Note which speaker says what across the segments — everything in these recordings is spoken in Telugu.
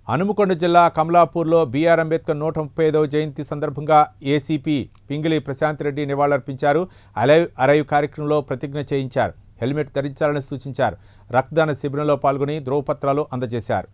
Speaker 1: హనుమకొండ జిల్లా కమలాపూర్లో బీఆర్ అంబేద్కర్ 135వ జయంతి సందర్భంగా ఏసీపీ పింగిలి ప్రశాంత్ రెడ్డి నివాళులర్పించారు. అలైవ్ అరైవ్ కార్యక్రమంలో ప్రతిజ్ఞ చేయించారు. హెల్మెట్ ధరించాలని సూచించారు. రక్తదాన శిబిరంలో పాల్గొని ధ్రువపత్రాలు అందజేశారు.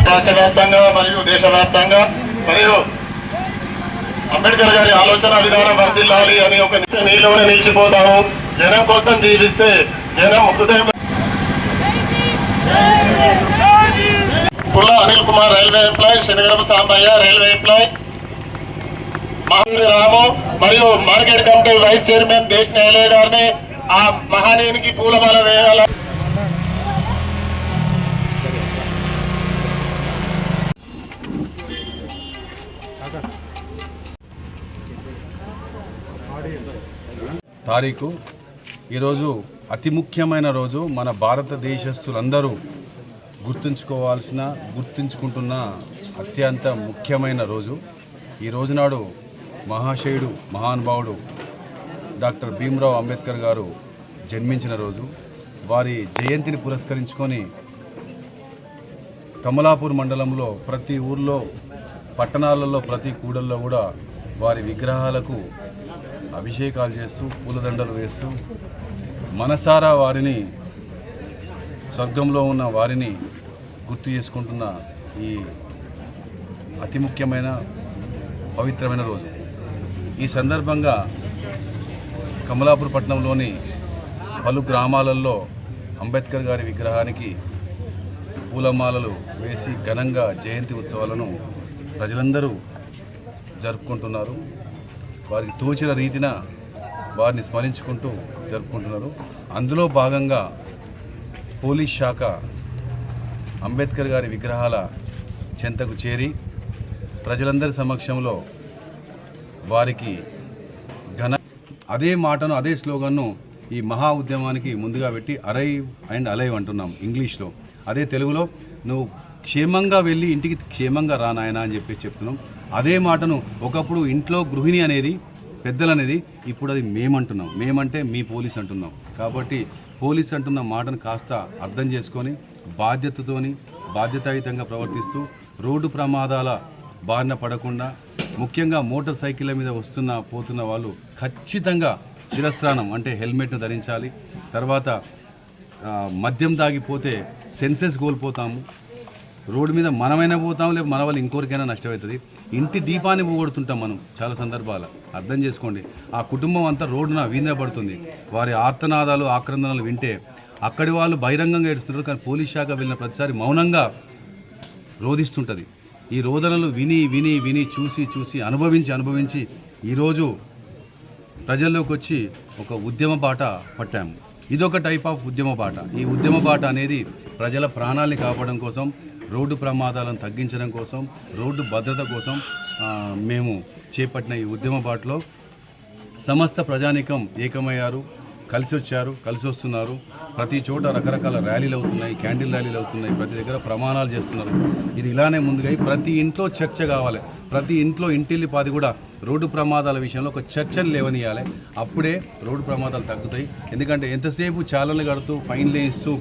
Speaker 2: రాష్ట్ర వ్యాప్తంగా మరియు దేశవ్యాప్తంగా మరియు అంబేద్కర్ గారి ఆలోచన విధానం వర్ధిల్లాలి అని ఒక నీలోనే నిలిచిపోతాము. జనం కోసం జీవిస్తే జనం హృదయం. Pulla Anil Kumar railway employee, Shanigarapu Sambaiah railway employee, Mahaviri Ramu మరియు market committee vice chairman Desh Nele గారిని ఆ మహానీయునికి పూలమాల వేయాలి.
Speaker 3: తారీఖు ఈరోజు అతి ముఖ్యమైన రోజు. మన భారతదేశస్తులందరూ గుర్తుంచుకుంటున్న అత్యంత ముఖ్యమైన రోజు. ఈ రోజునాడు మహాశయుడు మహానుభావుడు డాక్టర్ భీమ్రావ్ అంబేద్కర్ గారు జన్మించిన రోజు. వారి జయంతిని పురస్కరించుకొని కమలాపూర్ మండలంలో ప్రతి ఊర్లో, పట్టణాలలో, ప్రతి కూడల్లో కూడా వారి విగ్రహాలకు అభిషేకాలు చేస్తూ పూలదండలు వేస్తూ మనసారా వారిని, స్వర్గంలో ఉన్న వారిని గుర్తు చేసుకుంటున్న ఈ అతి ముఖ్యమైన పవిత్రమైన రోజు. ఈ సందర్భంగా కమలాపూర్ పట్టణంలోని పలు గ్రామాలలో అంబేద్కర్ గారి విగ్రహానికి పూలమాలలు వేసి ఘనంగా జయంతి ఉత్సవాలను ప్రజలందరూ జరుపుకుంటున్నారు. వారికి తోచిన రీతిన వారిని స్మరించుకుంటూ జరుపుకుంటున్నారు. అందులో భాగంగా పోలీస్ శాఖ అంబేద్కర్ గారి విగ్రహాల చెంతకు చేరి ప్రజలందరి సమక్షంలో వారికి అదే మాటను, అదే స్లోగన్ను ఈ మహా ఉద్యమానికి ముందుగా పెట్టి అరైవ్ అండ్ అలైవ్ అంటున్నాం ఇంగ్లీష్లో. అదే తెలుగులో నువ్వు క్షేమంగా వెళ్ళి ఇంటికి క్షేమంగా రా నాయనా అని చెప్తున్నాం. అదే మాటను ఒకప్పుడు ఇంట్లో గృహిణి అనేది, పెద్దలు అనేది, ఇప్పుడు అది మేమంటున్నాం. మేమంటే మీ పోలీస్ అంటున్నాం. కాబట్టి పోలీస్ అంటున్న మాటను కాస్త అర్థం చేసుకొని బాధ్యతతోని, బాధ్యతాయుతంగా ప్రవర్తిస్తూ రోడ్డు ప్రమాదాల బారిన పడకుండా, ముఖ్యంగా మోటార్ సైకిళ్ళ మీద పోతున్న వాళ్ళు ఖచ్చితంగా శిరస్త్రాణం అంటే హెల్మెట్ను ధరించాలి. తర్వాత మద్యం తాగిపోతే సెన్సెస్ కోల్పోతాము. రోడ్డు మీద మనమైనా పోతాం, లేకపోతే మన వాళ్ళు ఇంకోరికైనా నష్టమవుతుంది. ఇంటి దీపాన్ని పోగొడుతుంటాం మనం చాలా సందర్భాలు. అర్థం చేసుకోండి. ఆ కుటుంబం అంతా రోడ్డున వీంద్రపడుతుంది. వారి ఆర్తనాదాలు, ఆక్రందనలు వింటే అక్కడి వాళ్ళు బహిరంగంగా ఏడుస్తుంటారు. కానీ పోలీస్ శాఖ వెళ్ళిన ప్రతిసారి మౌనంగా రోధిస్తుంటుంది. ఈ రోదనలు విని విని విని చూసి అనుభవించి ఈరోజు ప్రజల్లోకి వచ్చి ఒక ఉద్యమ బాట పట్టాము. ఇదొక టైప్ ఆఫ్ ఉద్యమ బాట. ఈ ఉద్యమ బాట అనేది ప్రజల ప్రాణాలని కాపాడడం కోసం, రోడ్డు ప్రమాదాలను తగ్గించడం కోసం, రోడ్డు భద్రత కోసం మేము చేపట్టిన ఈ ఉద్యమ బాటలో సమస్త ప్రజానీకం ఏకమయ్యారు, కలిసి వస్తున్నారు. ప్రతి చోట రకరకాల ర్యాలీలు అవుతున్నాయి, క్యాండిల్ ర్యాలీలు అవుతున్నాయి, ప్రతి దగ్గర ప్రమాణాలు చేస్తున్నారు. ఇది ఇలానే ముందుగా ప్రతి ఇంట్లో చర్చ కావాలి. ప్రతి ఇంట్లో ఇంటిల్లిపాది కూడా రోడ్డు ప్రమాదాల విషయంలో ఒక చర్చను లేవనియాలి. అప్పుడే రోడ్డు ప్రమాదాలు తగ్గుతాయి. ఎందుకంటే ఎంతసేపు చాలన్లు కడుతూ, ఫైన్లు వేయిస్తూ